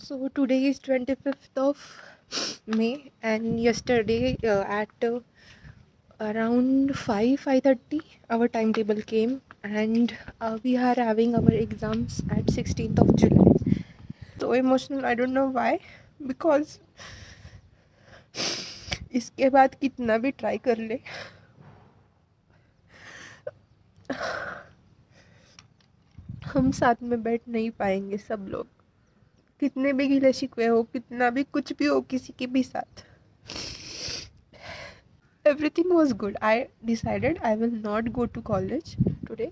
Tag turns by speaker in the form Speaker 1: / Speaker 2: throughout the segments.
Speaker 1: So today is 25th of May, and yesterday at around 5:30 our timetable came, and we are having our exams at 16th of July. So emotional, I don't know why, because इसके बाद कितना भी try कर ले हम साथ में बैठ नहीं पाएंगे सब लोग, कितने भी गिले शिकवे हो, कितना भी कुछ भी हो किसी के भी साथ. Everything was good. I decided I will not go to college today.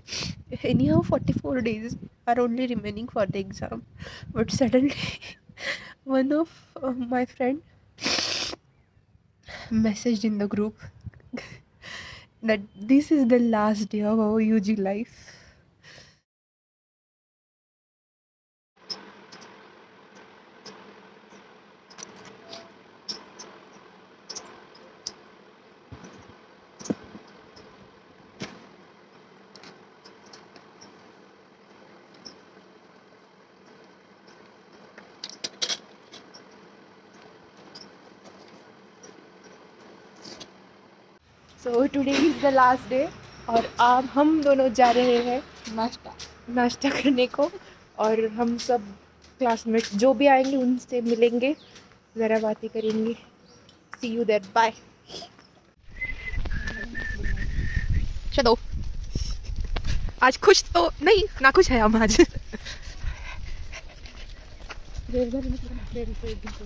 Speaker 1: Anyhow, 44 days are only remaining for the exam. But suddenly, one of my friend messaged in the group that this is the last day of our UG life. So today is the last day और अब हम दोनों जा रहे हैं नाश्ता करने को, और हम सब क्लासमेट्स जो भी आएंगे उनसे मिलेंगे, ज़रा बातें करेंगे. सी यू देयर, बाय. चलो, आज खुश तो नहीं, ना खुश है हम आज.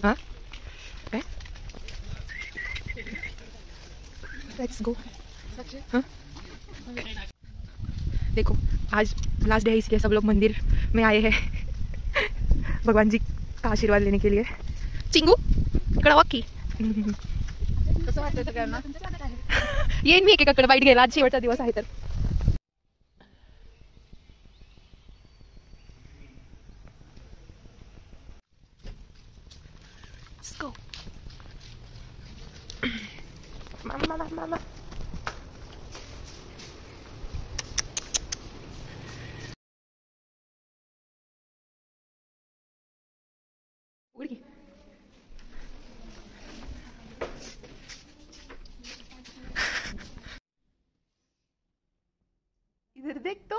Speaker 1: हाँ, लेट्स गो. हाँ, देखो आज लास्ट डे है, इसलिए सब लोग मंदिर में आए हैं भगवान जी का आशीर्वाद लेने के लिए. चिंगू कड़ावाकी येईन मी एकेकाकडे बाईट घ्यायला, आज शेवटचा दिवस आहे तर. Let's go. Mama. उड़ी. इधर देख तो.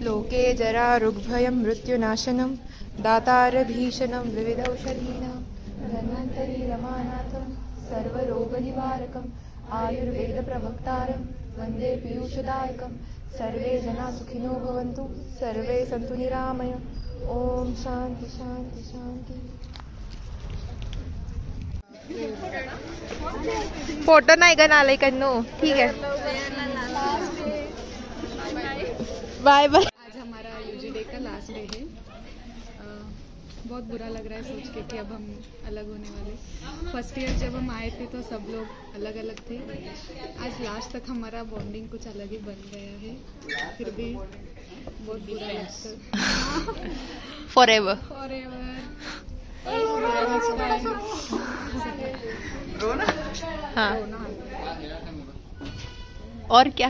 Speaker 1: लोके जरा ऋग्भयं मृत्युनाशनं दातारभीषणं विविधौषधीनां धन्वन्तरि रमानाथं सर्वरोगनिवारकम् आयुर्वेदप्रवक्तारं वन्दे पीयूषदायकं. सर्वे जना सुखिनो भवन्तु, सर्वे सन्तु निरामय. ओम शांति शांति शांति. फोटो नाही का नाले कन्नू, ठीक है, बाय बाय.
Speaker 2: आज हमारा यूजी डे का लास्ट डे है. बहुत बुरा लग रहा है सोच के कि अब हम अलग होने वाले. फर्स्ट ईयर जब हम आए थे तो सब लोग अलग अलग थे. आज लास्ट तक हमारा बॉन्डिंग कुछ अलग ही बन गया है, फिर भी बहुत बुरा लगता है.
Speaker 1: फॉरएवर. हाँ, और क्या.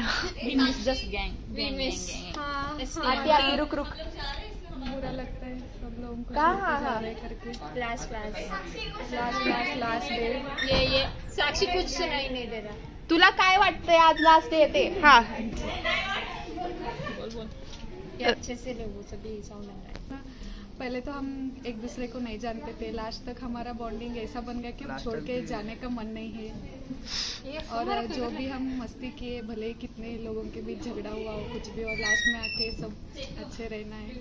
Speaker 1: आती रुक
Speaker 2: बुरा लगता है सब लोगों को करके. Last day.
Speaker 3: ये साक्षी कुछ सुनाई नहीं दे रहा.
Speaker 1: तुला काय वाटतंय आज लास्ट डे येते. हाँ,
Speaker 3: ये अच्छे से लोगों सभी साउंड लग रहा है.
Speaker 2: पहले तो हम एक दूसरे को नहीं जानते थे. लास्ट तक हमारा बॉन्डिंग ऐसा बन गया कि हम छोड़ के जाने का मन नहीं है. और जो भी हम मस्ती किए, भले कितने लोगों के बीच झगड़ा हुआ हो कुछ भी, और लास्ट में आके सब अच्छे रहना है.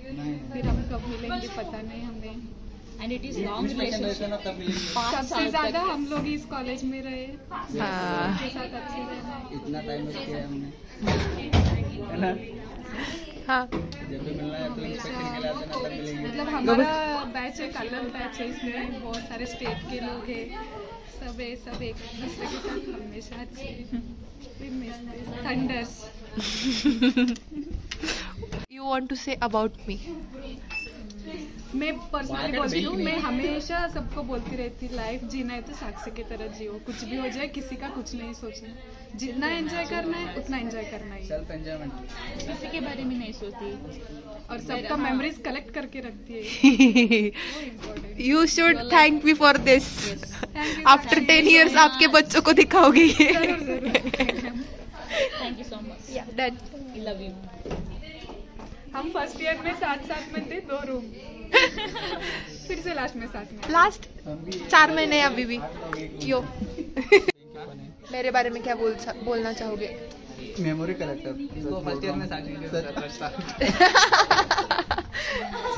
Speaker 2: फिर हम कब मिलेंगे पता नहीं हमें.
Speaker 3: And it is long relationship.
Speaker 2: सबसे ज्यादा हम लोग इस कॉलेज में रहे, उनके साथ अच्छे रहना है.
Speaker 4: इतना टाइम किया हमने.
Speaker 1: हाँ,
Speaker 4: जब भी मिलना है तो इंस्पेक्शन के लिए आते ना, तब मिलेंगे.
Speaker 2: मतलब हमारा बैच एक अलग बैच है, इसमें बहुत सारे स्टेट के लोग हैं. सब एक दूसरे के साथ हमेशा अच्छे. Thunder's.
Speaker 1: want to say about me?
Speaker 2: मैं पर्सनली बोलती हूँ, मैं हमेशा सबको बोलती रहती, लाइफ जीना है तो साक्षी की तरह जियो, कुछ भी हो जाए किसी का कुछ नहीं सोचना, जितना एंजॉय करना है उतना एंजॉय करना है,
Speaker 4: सेल्फ एंजॉयमेंट,
Speaker 2: किसी के बारे में नहीं सोचती और सबका मेमोरीज कलेक्ट करके रखती है.
Speaker 1: You should thank me for this. After 10 years आपके बच्चों को दिखाओगे ये.
Speaker 3: Thank you so much.
Speaker 1: Yeah, done.
Speaker 3: We love you.
Speaker 2: हम फर्स्ट ईयर में साथ में थे, 2 रूम, फिर से लास्ट में साथ में.
Speaker 1: लास्ट 4 महीने अभी भी. क्यों? मेरे बारे में क्या बोलना चाहोगे?
Speaker 4: Memory collector. इसको फर्स्ट ईयर में साक्षी के साथ रखता.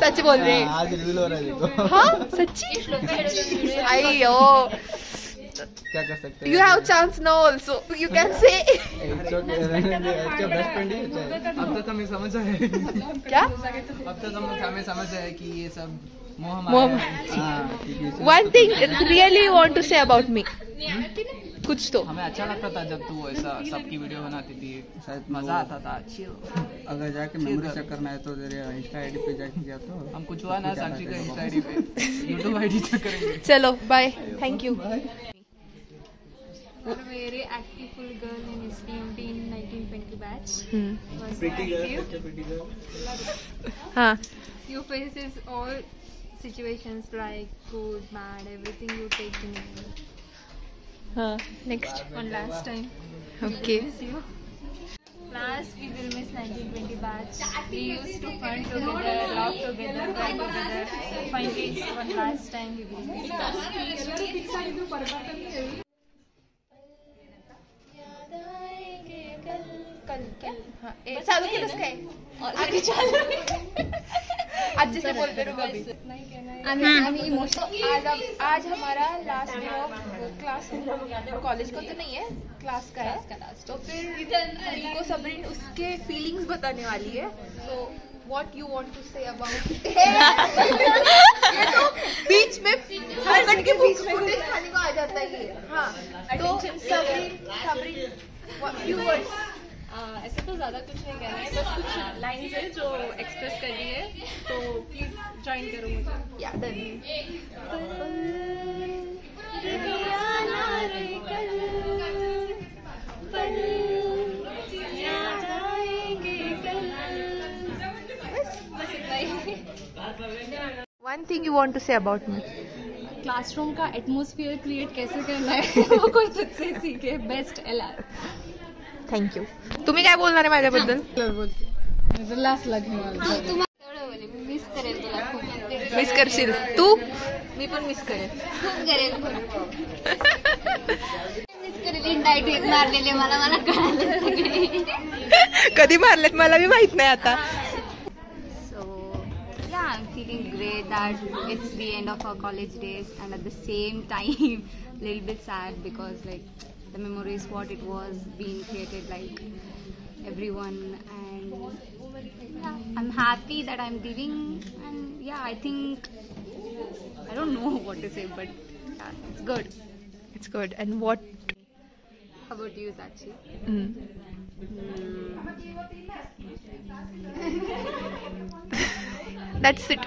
Speaker 1: सच बोल रहे हैं.
Speaker 4: आज रिवील हो रहा है देखो.
Speaker 1: हाँ सच्ची. अयो.
Speaker 4: क्या कर सकते हैं?
Speaker 1: You have chance now also. You can say.
Speaker 4: It's okay. अच्छा बेस्ट फ्रेंड ही अच्छा है. अब तक हमें समझ आया.
Speaker 1: क्या?
Speaker 4: अब तक हमें समझ आया कि ये सब मोह
Speaker 1: मोह.
Speaker 4: माया है. हाँ, ठीक है.
Speaker 1: One thing really you want to say about me. कुछ तो.
Speaker 4: हमें अच्छा लगता था जब तू ऐसा सबकी वीडियो बनाती थी, शायद मजा आता था. अच्छी अगर जाके मेमोरी चेक करना है तो तेरे इंस्टा आईडी पे जाके गया तो हम कुछ हुआ ना साक्षी का इंस्टा आईडी पे यूट्यूब आईडी चेक करेंगे.
Speaker 1: चलो bye. Thank you.
Speaker 3: Very active full girl in STMT in 1920 batch. Was
Speaker 4: Pretty girl,
Speaker 3: active.
Speaker 4: such a pretty girl.
Speaker 1: हाँ.
Speaker 3: You faces all situations like good, bad, everything you take in it.
Speaker 1: हाँ. Next.
Speaker 3: One last time.
Speaker 1: Okay.
Speaker 3: Miss you. Last we will miss 1920 batch. We used to fun together, laugh together, cry together. Finally, one last time we will miss.
Speaker 1: चालू केलंस काय? आधी चालू. आजी से बोलते रहो अभी.
Speaker 3: आम्ही इमोशनल.
Speaker 1: आज हमारा last day of class. College का तो नहीं है, क्लास का है. तो फिर हमको सबरीन उसके फीलिंग्स बताने वाली है. तो what you want to say about. ये तो बीच में हस्बैंड के बीच में खाने को आ जाता है ये. हाँ. तो सबरीन few words.
Speaker 3: ऐसे तो ज्यादा कुछ नहीं कहना है, बस कुछ लाइंस है जो एक्सप्रेस करनी है, तो प्लीज ज्वाइन करो मुझे.
Speaker 1: Yeah, done. One thing you want to say about me.
Speaker 3: Classroom का एटमोस्फियर क्रिएट कैसे करना है वो कोई तुझसे सीखे. Best LR.
Speaker 1: Thank you. तुम्ही काय बोलणार आहे माझ्याबद्दल?
Speaker 2: लास्ट लग्न
Speaker 3: मिस करेल तुला खूप.
Speaker 1: मिस करशील तू?
Speaker 3: मी पण मिस करेल. खूप करेल. मिस करेल. इंडायरेक्ट मारलेले मला कळाले सगळे.
Speaker 1: कधी मारलेत मला बी माहित नाही आता.
Speaker 3: I'm feeling great that it's the end of our college days, and at the same time little bit sad because like the memories what it was being created like everyone, and yeah, I'm happy that I'm living, and yeah, I think I don't know what to say, but yeah, it's good.
Speaker 1: It's good. And what?
Speaker 3: How about you, Sakshi?
Speaker 1: That's it.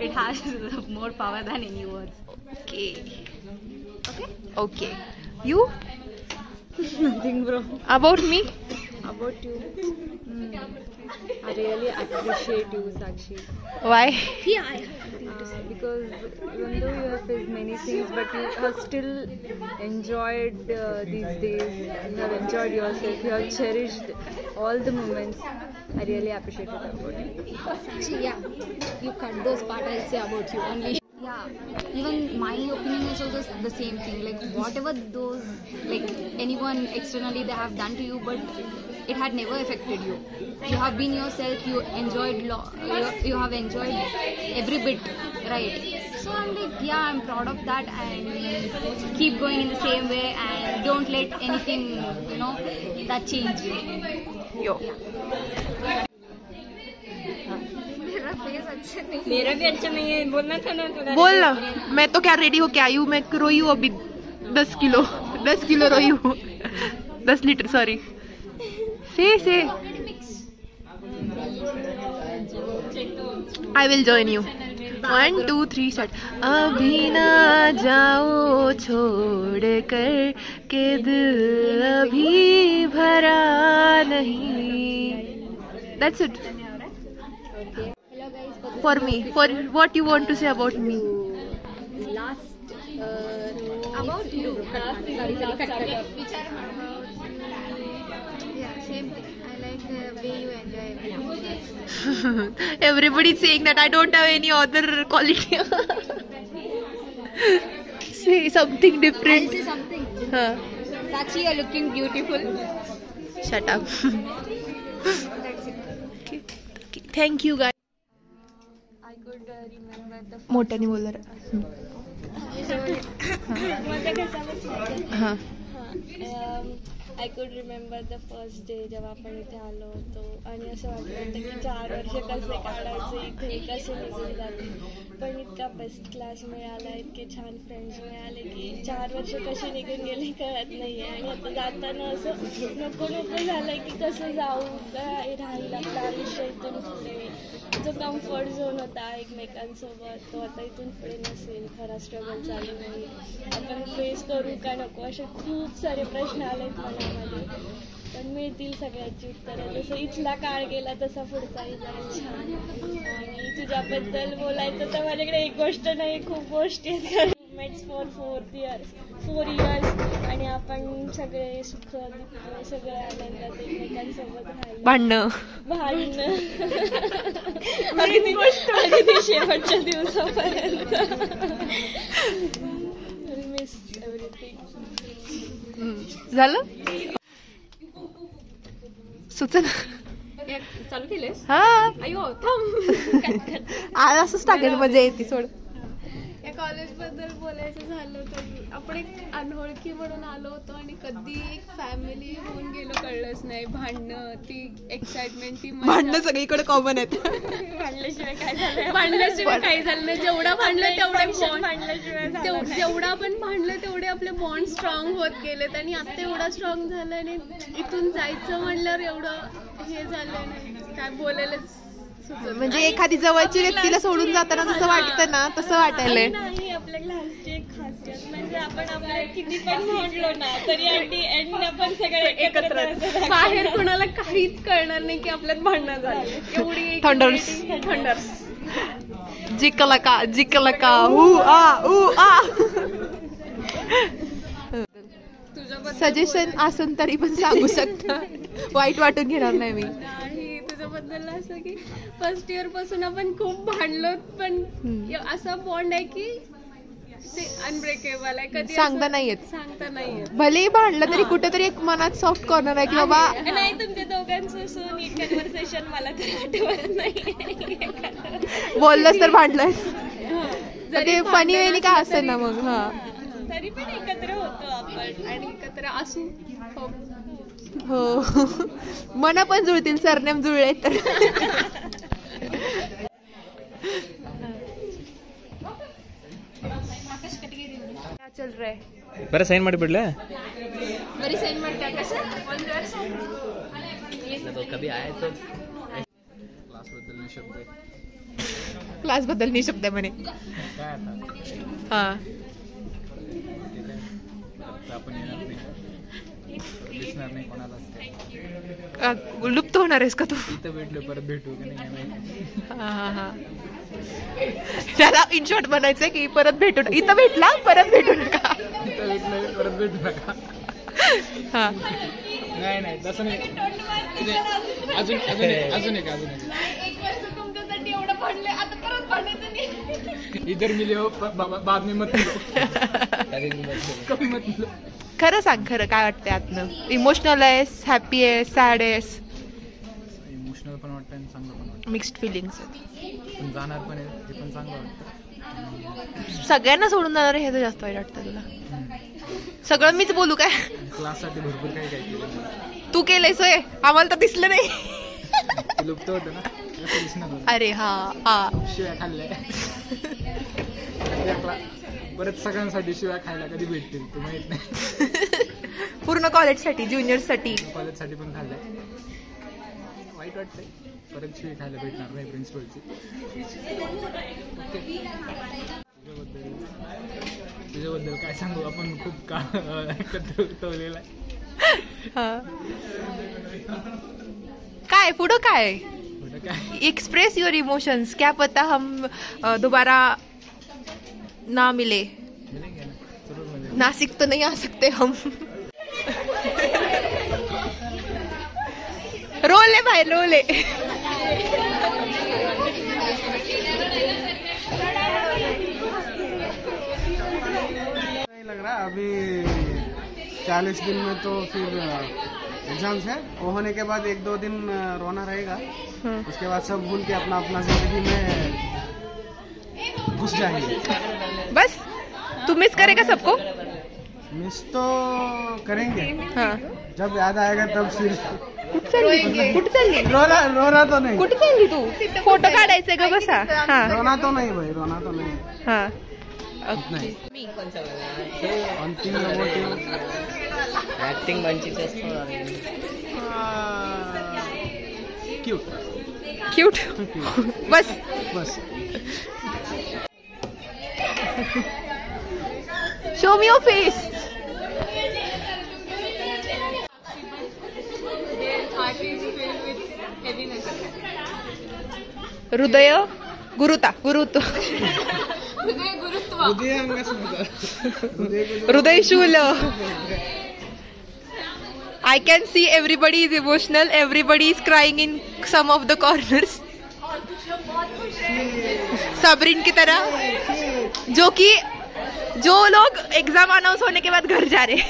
Speaker 3: It has more power than any words.
Speaker 1: Okay.
Speaker 3: Okay?
Speaker 1: Okay. You?
Speaker 3: Nothing, bro.
Speaker 1: About me?
Speaker 3: About you? I really appreciate you, Sakshi.
Speaker 1: Why?
Speaker 3: Because even though you have faced many things, but you have still enjoyed these days. You have enjoyed yourself. You have cherished all the moments. I really appreciate it about you.
Speaker 5: Yeah, you cut those part. I'll say about you only.
Speaker 3: Yeah, even my opinion is also the same thing. Like whatever those, like anyone externally they have done to you, but it had never affected you. You have been yourself. You enjoyed. You have enjoyed every bit, right? So I'm like, yeah, I'm proud of that, and keep going in the same way, and don't let anything, that change you.
Speaker 1: Yo.
Speaker 5: मेरा भी अच्छा नहीं है. बोलना था ना थोड़ा.
Speaker 1: बोल ना. मैं तो क्या रेडी होके आई हूँ. मैं रोई हूँ अभी 10 किलो रोई हूँ. 10 लीटर सॉरी. से I will join you. 1, 2, 3 start. अभी ना जाओ छोड़ कर के दिल अभी भरा नहीं. That's it. For me. For what you want to say about me?
Speaker 5: About you.
Speaker 2: Yeah, same thing. I like the way you enjoy everything.
Speaker 1: Everybody is saying that I don't have any other quality. Say something different.
Speaker 3: I'll say something.
Speaker 1: Huh.
Speaker 3: Sakshi, you're looking beautiful.
Speaker 1: Shut up. Okay. Thank you guys.
Speaker 3: I could remember the
Speaker 1: मोठ्याने बोल जरा. हाँ.
Speaker 6: I could remember the first day जेव्हा आपण इथे आलो होतो आणि असं वाटलं होतं की 4 वर्ष कसे काढायचे इथे, कसे निघून जाते. पण इतका बेस्ट क्लास मिळाला, इतके छान फ्रेंड्स मिळाले की 4 वर्ष कसे निघून गेले कळत नाही आहे. आणि आता जाताना असं नको नको झालंय की कसं जाऊ, काय राहील आपलं आयुष्य इथून पुढे. जो कम्फर्ट झोन होता एकमेकांसोबत तो आता इथून पुढे नसेल, खरा स्ट्रगल चालू नाही. आपण फेस करू का नको असे खूप सारे प्रश्न आलेत मनामध्ये. पण मिळतील सगळ्याची उत्तरं. जसं इथला काळ गेला तसा पुढचाही जाईल छान. आणि तुझ्याबद्दल बोलायचं तर माझ्याकडे एक गोष्ट नाही, खूप गोष्टी आहेत. मेट्स फॉर 4 इयर्स आणि आपण सगळे सुख दुःख सगळं आनंदात एकमेकांसोबत राहिलो.
Speaker 1: भांडणं
Speaker 6: अगदी शेवटच्या दिवसापर्यंत. Miss everything.
Speaker 1: झालं सुचना.
Speaker 2: चालू केलेस?
Speaker 1: हा.
Speaker 2: अयो थांब.
Speaker 1: आज असंच टाकेल, मजा येते सोड.
Speaker 2: या कॉलेजबद्दल बोलायचं झालं तर आपण एक अनोळखी म्हणून आलो होतो आणि कधी एक फॅमिली होऊन गेलो कळलंच नाही. भांडणं, ती एक्साइटमेंट, ती
Speaker 1: भांडणं सगळीकडे कॉमन आहेत.
Speaker 6: भांडल्याशिवाय काय झालं,
Speaker 2: भांडल्याशिवाय काही झालं नाही. जेवढा भांडलं तेवढे
Speaker 6: भांडल्याशिवाय
Speaker 2: जेवढा आपण भांडलं तेवढे आपले बॉन्ड स्ट्रॉंग होत गेलेत. आणि आता एवढा स्ट्रॉंग झालं आणि इथून जायचं म्हणल्यावर एवढं हे झालं नाही, काय बोलायलाच.
Speaker 1: म्हणजे एखादी जवळची व्यक्तीला सोडून जाताना जसं वाटतं ना तसं वाटायलंय.
Speaker 6: नाही. आपल्या क्लासची एक खासियत म्हणजे आपण आपल्या किती पण भांडलो ना तरी अगदी एंड आपण सगळे एकत्र
Speaker 2: बाहेर कोणाला काहीच कळणार नाही की आपल्यात भांडणं झाली. एवढी थंडर्स.
Speaker 1: जिकला का ऊ आ. सजेशन असून तरी पण सांगू शकता, वाईट वाटून घेणार नाही मी.
Speaker 2: तुझ्याबद्दल असं की फर्स्ट इयर पासून आपण खूप भांडलो, पण असा बॉन्ड आहे की ते अनब्रेकेबल आहे. कधी
Speaker 1: सांगता नाही येत.
Speaker 2: भलेही
Speaker 1: भांडलं तरी कुठेतरी एक मनात सॉफ्ट कॉर्नर आहे की बाबा.
Speaker 6: नाही, तुमच्या दोघांचं असून एक कन्व्हर्सेशन मला तर आठवत नाही.
Speaker 1: बोललंच तर भांडलंय ते फनी वेनी का असेल ना मग. हा,
Speaker 6: तरी पण एकत्र होतो आपण
Speaker 2: आणि एकत्र असू.
Speaker 1: हो, मन पण जुळतील, सरनेम जुळले तर. क्या चल रहा है?
Speaker 7: बरं साईन ಮಾಡಿ ಬಿಡ್ಲಾ?
Speaker 2: बरी साईन ಮಾಡ್ತಾ कसं ಒಂದು ವರ್ಷ
Speaker 7: तो कभी आए तो
Speaker 1: क्लास बद्दल निशब्द आहे म्हणे. हा, लुप्त होणार आहेस का तू?
Speaker 4: भेटलो परत भेटू का नाही.
Speaker 1: हा, त्याला इन शॉर्ट बनायचंय की परत भेटू. इथं भेटला परत भेटू नका.
Speaker 4: परत भेटू नका.
Speaker 1: हा,
Speaker 4: नाही तसं नाही. अजून एक
Speaker 6: तुमच्यासाठी एवढं भांडले, आता परत भांडायचं नाही.
Speaker 4: इधर मिले हो बाद में मत कमी मत.
Speaker 1: खरं सांग, खरं काय वाटतंय आतनं? इमोशनल आहेस, हॅपी आहेस, सॅड आहेस?
Speaker 4: इमोशनल पण वाटतं आणि चांगलं पण वाटतं.
Speaker 1: Mixed feelings.
Speaker 4: पण जाणार पण आहे, हे पण चांगलं वाटतं.
Speaker 1: सगळ्यांना सोडून जाणार हे तर जास्त वाईट वाटतं तुला? सगळं मीच बोलू काय?
Speaker 4: क्लाससाठी भरपूर काही केलं.
Speaker 1: तू केलंयस होय? आम्हाला तर दिसलं नाही.
Speaker 4: लुप्त होतं ना, असं दिसणार होतं.
Speaker 1: अरे हा,
Speaker 4: शिव्या खाल्ल्या. परत सगळ्यांसाठी शिव्या खायला कधी भेटतील ते माहित नाही.
Speaker 1: पूर्ण कॉलेजसाठी, ज्युनियर्ससाठी,
Speaker 4: कॉलेजसाठी पण खाल्लंय. वाईट वाटतंय. परत शिवाय खायला भेटणार नाही प्रिन्सिपलची. तुझ्याबद्दल काय सांगू, आपण खूप का एकत्र उठवलेला आहे.
Speaker 1: हा. काय पुढं काय?
Speaker 4: कुठं काय
Speaker 1: एक्सप्रेस योर इमोशंस. क्या पता हम दोबारा ना मिले.
Speaker 4: मिलेंगे ना जरूर मिलेंगे.
Speaker 1: नासिक तो नहीं आ सकते हम. रोले भाई रोले.
Speaker 8: नहीं लग रहा अभी 40 दिन में तो फिर एग्जाम्स है. वो होने के बाद 1-2 दिन रोना रहेगा. उसके बाद सब भूल के अपना अपना जिंदगी में घुस जाएंगे.
Speaker 1: बस तू मिस करेगा सबको.
Speaker 8: मिस तो करेंगे.
Speaker 1: हाँ.
Speaker 8: जब याद आएगा तब फिर
Speaker 1: कुठं चालली?
Speaker 8: रोना तो नहीं.
Speaker 1: कुठे चालली तू? फोटो काढायचे ग बसा. हा
Speaker 8: रोना तो नहीं भाई, रोना तो नहीं.
Speaker 1: हा.
Speaker 8: नहीं. अंतिम
Speaker 7: యాక్టింగ్ మంచి చేస్తున్నారు.
Speaker 8: Cute
Speaker 1: cute. बस
Speaker 8: बस.
Speaker 1: Show me your face. हृदय गुरुत्व. हृदय शूल. I can see everybody is emotional. Everybody is crying in some of the corners. सबरीन की तरह जो लोग एग्जाम अनाउंस होने के बाद घर जा रहे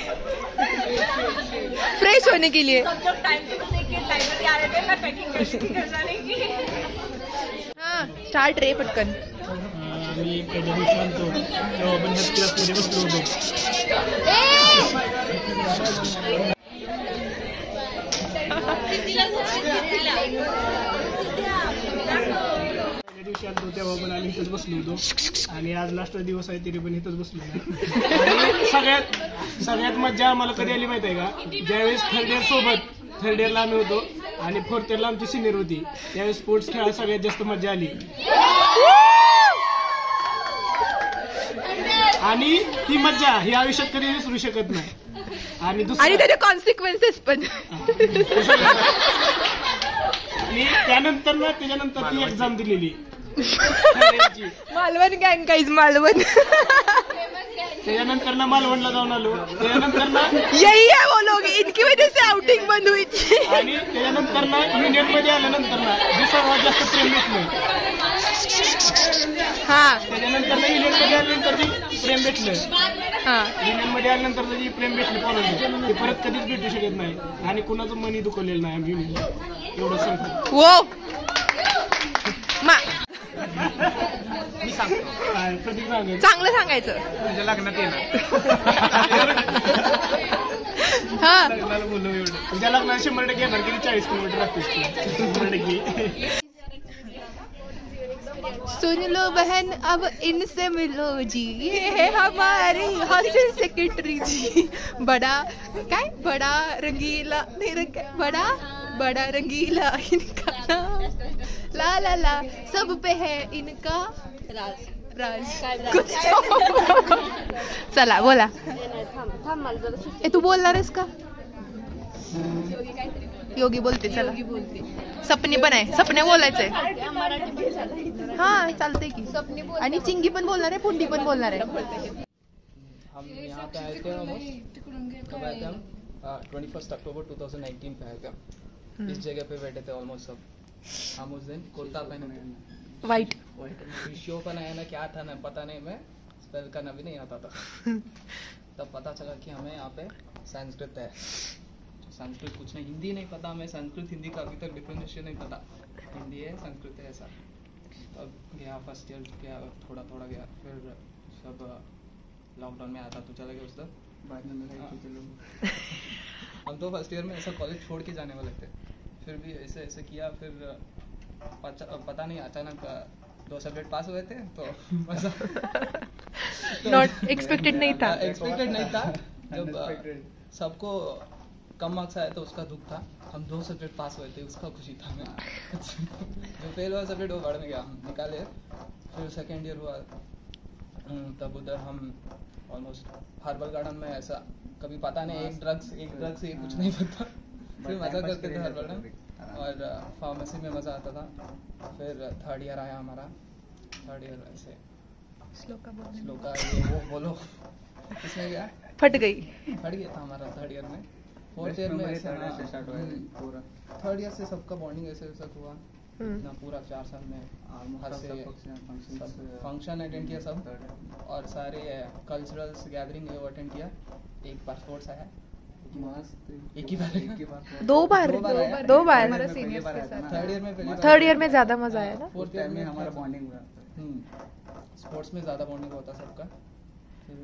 Speaker 1: फ्रेश होने के लिए. हाँ स्टार्ट रे पटकन.
Speaker 4: मी पहिल्या दिवशी म्हणतो तेव्हा आपण क्लासमध्ये बसलो होतो. दिवशी आलो तेव्हा पण आम्ही इथंच बसलो होतो आणि आज लास्ट दिवस आहे तरी पण इथंच बसलो. आणि सगळ्यात मज्जा आम्हाला कधी आली माहिती आहे का, ज्यावेळेस थर्ड इयरला आम्ही होतो आणि फोर्थ इयरला आमची सिनियर होती, त्यावेळेस स्पोर्ट्स खेळायला सगळ्यात जास्त मज्जा आली. आणि ती मज्जा ही आयुष्यात कधी विसरू शकत नाही. आणि
Speaker 1: त्याचे कॉन्सिक्वेन्सेस पण.
Speaker 4: आणि त्याच्यानंतर ती एक्झाम दिलेली
Speaker 1: मालवण गँग गाईज मालवण.
Speaker 4: त्याच्यानंतर मालवणला जाऊन आलो. त्याच्यानंतर
Speaker 1: यही है वो लोग, इनकी वजह से आउटिंग बंद हुई थी.
Speaker 4: आणि त्याच्यानंतर युनियन मध्ये आल्यानंतर जे सर्वात जास्त प्रेम भेटलं.
Speaker 1: हा
Speaker 4: त्याच्यानंतर युनियन मध्ये आल्यानंतर जे प्रेम भेटलं, युनियन मध्ये आल्यानंतर जी प्रेम भेटलं पोरांचं, ते परत कधीच भेटू शकत नाही. आणि कुणाचं मनही दुखवलेलं नाही आम्ही युनियन. एवढं सांगतो.
Speaker 1: वो
Speaker 4: मी सांगतो प्रतीक सांगायचं
Speaker 1: चांगलं सांगायचं.
Speaker 4: तुझ्या लग्नात येणार.
Speaker 1: हा
Speaker 4: लग्नाला बोललो एवढं. तुझ्या लग्नात 100% येणार. किती 40 किलोमीटर लागते 100%.
Speaker 1: सुन लो बहन अब इनसे मिलो जी, ये है हमारे हॉस्टल सेक्रेटरी जी. बड़ा रंगीला बड़ा रंगीला इनका नाम, ला ला ला सब पे है इनका राज. कुछ चला बोला. तू बोलणार आहेस का? योगी बोलते. चला सपनी पण आहे. सपने बोलायचंय. हा चालतंय की. आणि चिंगी पण बोलणार आहे, पुंडी पण बोलणार आहे.
Speaker 9: हम यहाँ पे आए थे कब आए थे हम 21 अक्टूबर 2019 पे आए थे. इस जगह पे बैठे थे ऑलमोस्ट सब. हम उस दिन कुर्ता पहने थे
Speaker 1: वाइट.
Speaker 9: शो का नया क्या था ना पता नहीं, मैं स्पेल करना भी नहीं आता था. तब पता चला कि हमें यहाँ पे संस्कृत है. संस्कृत कुछ नहीं, हिंदी नहीं पता हमें. संस्कृत हिंदी का अभी तक डिफरेंशिएशन नहीं पता. हिंदी है संस्कृत है ऐसा. तब गया फर्स्ट ईयर गया, थोड़ा गया. फिर सब लॉकडाउन में आया था तो चला गया उस दिन. हम तो फर्स्ट ईयर में ऐसा कॉलेज छोड़ के जाने वाले थे. फिर भी ऐसे किया. फिर पता नहीं अचानक 2 सब्जेक्ट पास हुए थे तो मजा.
Speaker 1: नॉट एक्सपेक्टेड नहीं था.
Speaker 9: एक्सपेक्टेड नहीं था. जब सबको कम मार्क्स आया तो उसका दुख था, हम 2 सब्जेक्ट पास हुए थे उसका खुशी था। मैं जो फेल हुआ सब्जेक्ट वो बढ़ में गया, हम निकाले। फिर सेकेंड ईयर हुआ तब उधर हम ऑलमोस्ट हर्बल गार्डन में, ऐसा कभी पता नहीं, एक ड्रग्स ये कुछ नहीं पता, फिर मजा करते थे हर्बल गार्डन। और फार्मेसी में मजा आता था। फिर थर्ड ईयर आया हमारा, थर्ड ईयर ऐसे श्लोका ये वो बोलो इसमें क्या
Speaker 1: फट गया था हमारा थर्ड ईयर में।
Speaker 9: फोर्थ ईयर में थर्ड ईयर से सबका बॉन्डिंग ऐसे वैसा हुआ ना, पूरा 4 साल में हर से फंक्शन अटेंड किया सब, और सारे कल्चरल्स गैदरिंग वो अटेंड किया। एक बार स्पोर्ट्स आया, एक ही बार
Speaker 1: दो बार
Speaker 2: हमारा सीनियर्स के साथ।
Speaker 1: थर्ड ईयर में ज्यादा मजा आया ना।
Speaker 9: फोर्थ ईयर में हमारा बॉन्डिंग हुआ, स्पोर्ट्स में ज्यादा बॉन्डिंग होता सबका। फिर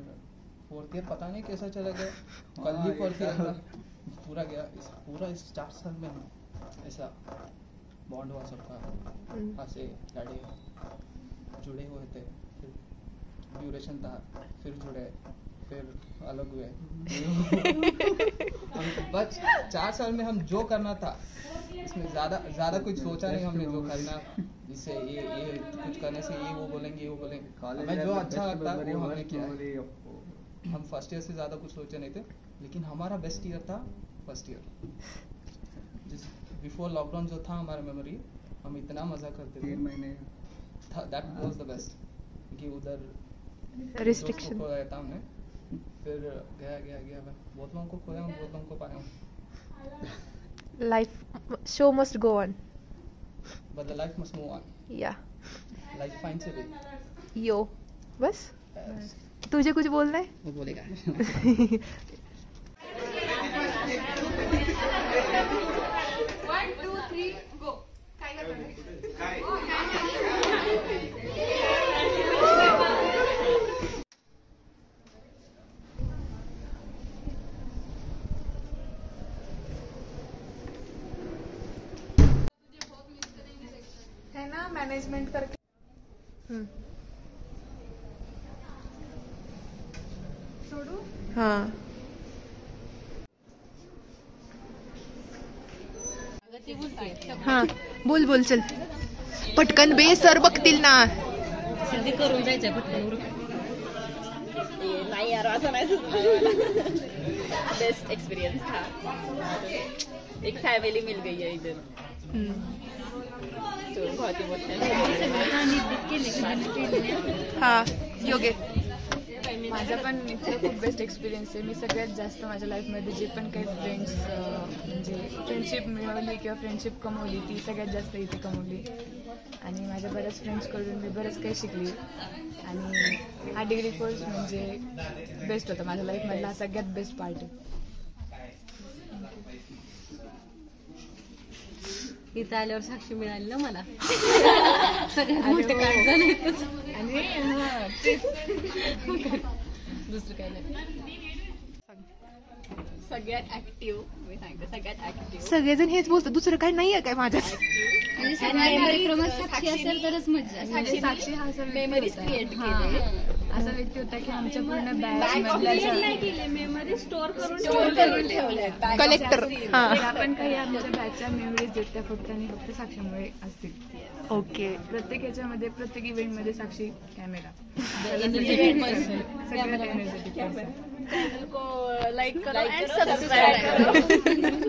Speaker 9: फोर्थ ईयर पता नहीं कैसा चला गया, कल ही फोर्थ ईयर पूरा गया। पूरा इस 4 साल में ऐसा बॉन्ड हुआ सबका, हंसे लड़े जुड़े हुए थे। फिर ड्यूरेशन था, फिर जुड़े, फिर अलग हुए। बस 4 साल में हम जो करना था इसमें ज्यादा कुछ सोचा नहीं हमने, जो करना जिससे ये कुछ करने से ये वो बोलेंगे हमें जो अच्छा लगता है वो हमने किया। हम फर्स्ट ईयर से ज्यादा कुछ सोचे नहीं थे, लेकिन हमारा बेस्ट ईयर था फर्स्ट ईयर। जिस बिफोर लॉकडाउन जो था हमारा मेमोरी, हम इतना मजा करते थे, 3 महीने दैट वाज द बेस्ट। कि उधर
Speaker 1: रिस्ट्रिक्शन
Speaker 9: खोया था हमने, फिर गया बहुत लोगों को खोया, बहुत लोगों को पाया हूँ।
Speaker 1: Life show must go on,
Speaker 9: but the life must move on.
Speaker 1: या
Speaker 9: लाइफ फाइंड्स अ वे।
Speaker 1: यो बस तुझे कुछ बोलना है?
Speaker 9: वो बोलेगा।
Speaker 2: है ना मैनेजमेंट करके। छोड़ू?
Speaker 1: हाँ हाँ बोल चल पटकन बे, सर बघतील ना।
Speaker 10: करून जायचंय पटकन नाही यार, असं नाही बेस्ट एक्सपीरियंस था। एक फैमिली मिल गई है इधर, तो बहुत इमोशनल।
Speaker 1: हाँ योगे
Speaker 2: माझा पण इथे खूप बेस्ट एक्सपिरियन्स आहे. मी सगळ्यात जास्त माझ्या लाईफमध्ये जे पण काही फ्रेंड्स म्हणजे फ्रेंडशिप मिळवली किंवा फ्रेंडशिप कमवली ती सगळ्यात जास्त इथे कमवली. आणि माझ्या बऱ्याच फ्रेंड्सकडून मी बरंच काही शिकली. आणि हा डिग्री कोर्स म्हणजे बेस्ट होता माझ्या लाईफमधला, हा सगळ्यात बेस्ट पार्ट आहे.
Speaker 10: इथं आल्यावर साक्षी मिळाली ना मला. सगळ्यात मोठे काम झालं.
Speaker 2: आणि दुसरं काय नाही.
Speaker 10: सगळ्यात ऍक्टिव्ह मी सांगते, सगळ्यात ऍक्टिव्ह.
Speaker 1: सगळेजण हेच बोलतात, दुसरं काय नाहीये काय माझ्यात.
Speaker 3: साक्षी असेल तरच मजा.
Speaker 2: साक्षी हा असा
Speaker 10: मेमरीज क्रिएट केले.
Speaker 2: असा व्यक्ती होता की आमच्या पूर्ण बॅच
Speaker 10: मेमरी स्टोर करून ठेवले.
Speaker 1: कलेक्टर.
Speaker 2: आपण काही आमच्या बॅचच्या मेमरीज देत त्या फक्त आणि फक्त साक्षीमुळे असतील.
Speaker 1: ओके.
Speaker 2: प्रत्येक याच्यामध्ये प्रत्येक इव्हेंटमध्ये साक्षी कॅमेरा
Speaker 10: लाईक सबस्क्राईब.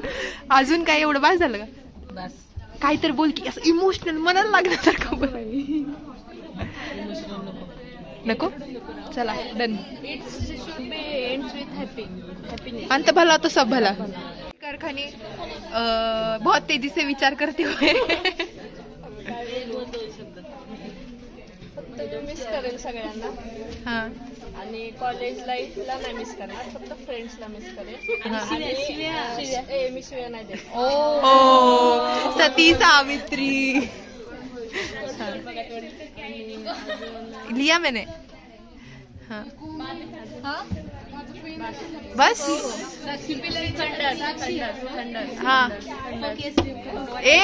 Speaker 1: अजून काय एवढं बास झालं का?
Speaker 10: बस
Speaker 1: काहीतरी बोल की असं इमोशनल मनाला लागण्यासारखं. नको चला डन. अंत भला तो सब भला. कारखाने बहुत तेजी से विचार करते हुए
Speaker 6: फक्त मी मिस करेल सगळ्यांना.
Speaker 1: हाँ.
Speaker 6: आणि कॉलेज लाईफला नाही मिस करणार, फक्त फ्रेंड्सला मिस करेल. मी शिव्या नाही देत.
Speaker 1: ओ सती सावित्री लिया मैंने. हाँ बस. हाँ ए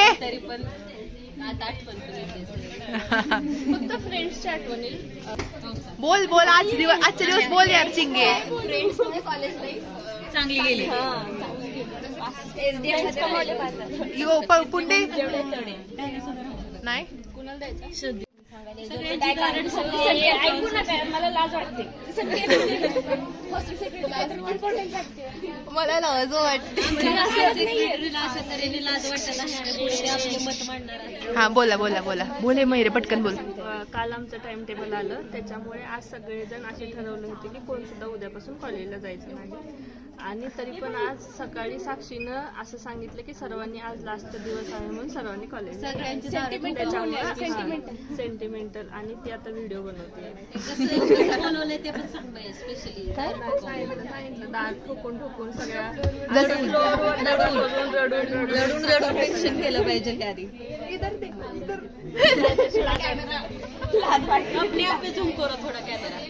Speaker 6: फक्त फ्रेंड्सच्या आठवणी.
Speaker 1: बोल आजचे दिवस बोल यार चिंगे.
Speaker 10: फ्रेंड्स कॉलेज लाईफ चांगली गेली.
Speaker 1: यो पुंडे नाही
Speaker 6: मला लाज वाटते.
Speaker 1: मला लाज वाटते. हा बोला बोला बोला बोले मैरे पटकन बोल.
Speaker 6: काल आमचं टाइम टेबल आलं, त्याच्यामुळे आज सगळेजण असे ठरवले होते की कोण सुद्धा उद्यापासून कॉलेजला जायचं नाही. आणि तरी पण आज सकाळी साक्षीनं असं सांगितलं की सर्वांनी आज लास्ट दिवस आहे म्हणून सर्वांनी कॉलेज सेंटिमेंटल. आणि ती आता व्हिडिओ बनवते. सांगितलं दात ठोकून ठोकून सगळ्या
Speaker 10: रडून केलं पाहिजे त्या आधी.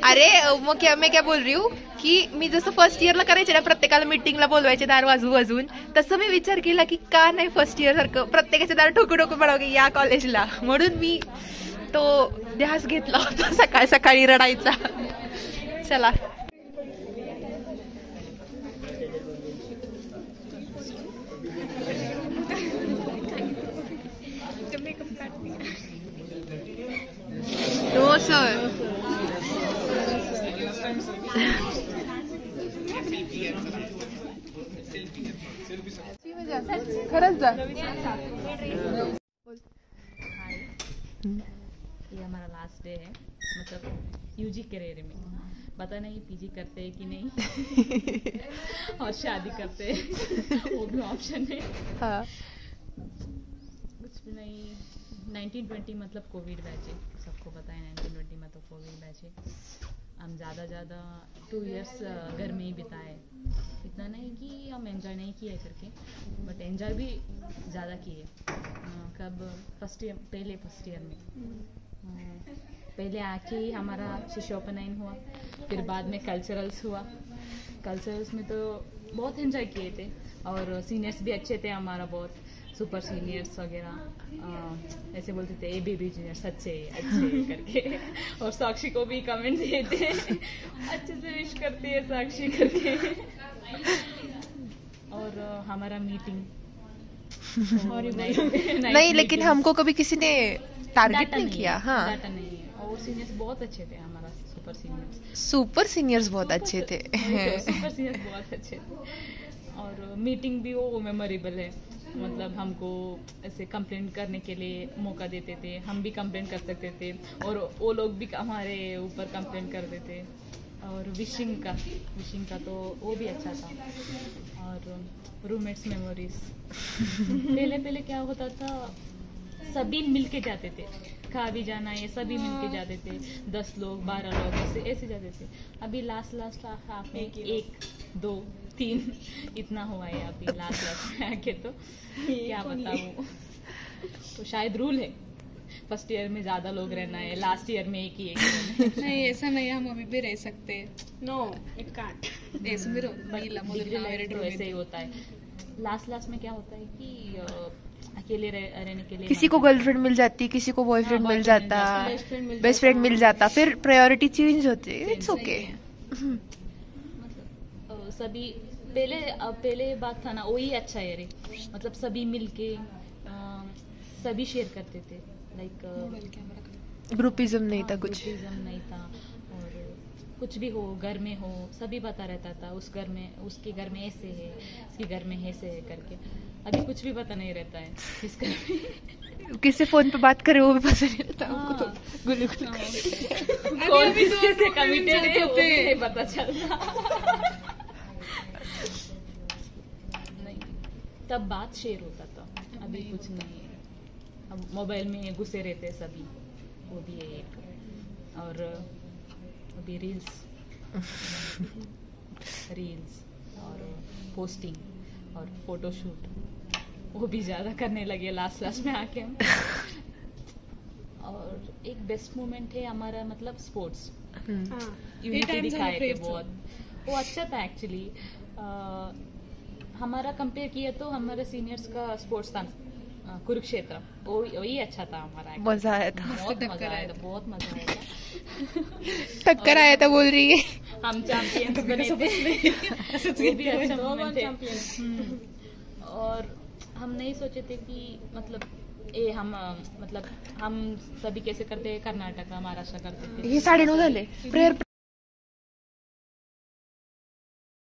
Speaker 1: अरे मग मैं क्या बोल रही हूँ की मी जसं फर्स्ट इयरला करायचे ना, प्रत्येकाला मीटिंगला बोलवायचे दार वाजवून, तसं मी विचार केला की का नाही फर्स्ट इयर सारखं प्रत्येकाचे दार ठोकू ठोकू पडावं या कॉलेजला. म्हणून मी तो ध्यास घेतला होता सकाळी सकाळी रडायचा. चला हो सर. खरंच जा.
Speaker 11: ये हमारा लास्ट डे है, मतलब यूजी करियर में. पता नहीं पीजी करते हैं कि नहीं और शादी करते हैं वो भी ऑप्शन है.
Speaker 1: हाँ.
Speaker 11: कुछ भी नहीं. 1920 मतलब कोविड बैच है, सबको पता है 1920 मतलब कोविड बैच है. हम ज़्यादा 2 इयर्स घर में ही बिताए. इतना नहीं कि हम एंजॉय नहीं किए करके, बट एंजॉय भी ज़्यादा किए. कब फर्स्ट ईयर में पहले आके ही हमारा शिशोपनयन हुआ, फिर बाद में कल्चरल्स हुआ. कल्चरल्स में तो बहुत एंजॉय किए थे और सीनियर्स भी अच्छे थे हमारा, बहुत सुपर सीनियर्स वगैरह ऐसे बोलते थे ए बेबी जूनियर्स अच्छे करके. और साक्षी को भी कमेंट दिए थे अच्छे से विश करती है साक्षी करके. और हमारा मीटिंग
Speaker 1: नहीं, लेकिन हमको कभी किसी ने टारगेट नहीं किया. हाँ,
Speaker 11: डाटा नहीं है. और सीनियर्स बहुत अच्छे थे हमारा,
Speaker 1: सुपर सीनियर्स बहुत अच्छे थे.
Speaker 11: सुपर सीनियर्स बहुत अच्छे थे. और मीटिंग भी वो मेमोरेबल है, मतलब हमको ऐसे कंप्लेंट करने के लिए मौका देते थे, हम भी कंप्लेंट कर सकते थे और वो लोग भी हमारे ऊपर कंप्लेंट करते थे. और विशिंग का तो वो भी अच्छा था. और रूममेट्स मेमोरीज. पहले क्या होता था, सभी मिलके जाते थे, खा भी जाना है सभी मिलके जाते थे, 10 लोग 12 लोग ऐसे जाते थे. अभी लास्ट हाफ में 1 2 3 इतना हुआ है अभी लास्ट में आके. तो क्या बताऊँ, तो शायद रूल है फर्स्ट ईयर में ज्यादा लोग रहना है, लास्ट ईयर में एक ही
Speaker 2: नहीं ऐसा नहीं, हम अभी भी रह सकते हैं. No it can't.
Speaker 11: ऐसे ही होता है. लास्ट में क्या होता है कि अकेले रहने के लिए
Speaker 1: किसी को गर्लफ्रेंड मिल जाती, किसी को बॉयफ्रेंड मिल जाता, बेस्ट फ्रेंड मिल जाता, फिर प्रायोरिटी चेंज होती है. It's okay.
Speaker 11: मतलब सभी पहले बात था ना, वही अच्छा है रे. मतलब सभी मिलके सभी शेयर करते थे. लाइक
Speaker 1: ग्रुपिज्म नहीं था, कुछ
Speaker 11: नहीं था. और कुछ भी हो, घर में हो, सभी पता रहता था. उसके घर में ऐसे है, इसके घर में ऐसे है करके. अभी कुछ भी पता नहीं रहता है किस घर में.
Speaker 1: किससे फोन पे बात करे वो भी पता नहीं रहता. हमको तो गुल्लू
Speaker 11: कौन किससे कमिटेड है वो नहीं पता चलता. नहीं, तब बात शेयर होता था, अभी कुछ नहीं है. अब मोबाइल में घुसे रहते सभी, वो भी है एक. और अभी रील्स और पोस्टिंग और फोटोशूट वो भी ज्यादा करने लगे लास्ट में आके. और एक बेस्ट मोमेंट है हमारा, मतलब स्पोर्ट्स यूनिटी दिखाए थे बहुत, वो अच्छा था एक्चुअली. हमारा कंपेयर किया तो हमारे सीनियर्स का स्पोर्ट्स था कुरुक्षेत्र, वही अच्छा था हमारा.
Speaker 1: मजा आया था,
Speaker 11: बहुत मजा आया था.
Speaker 1: टक्कर आया था बोल रही है.
Speaker 11: हम चैंपियंस बने थे. वो भी अच्छा मोमेंट है. और हम नहीं सोचे थे कि मतलब हम सभी कैसे करते, कर्नाटक महाराष्ट्र करते थे।
Speaker 1: हे 9:30 झाले प्रेयर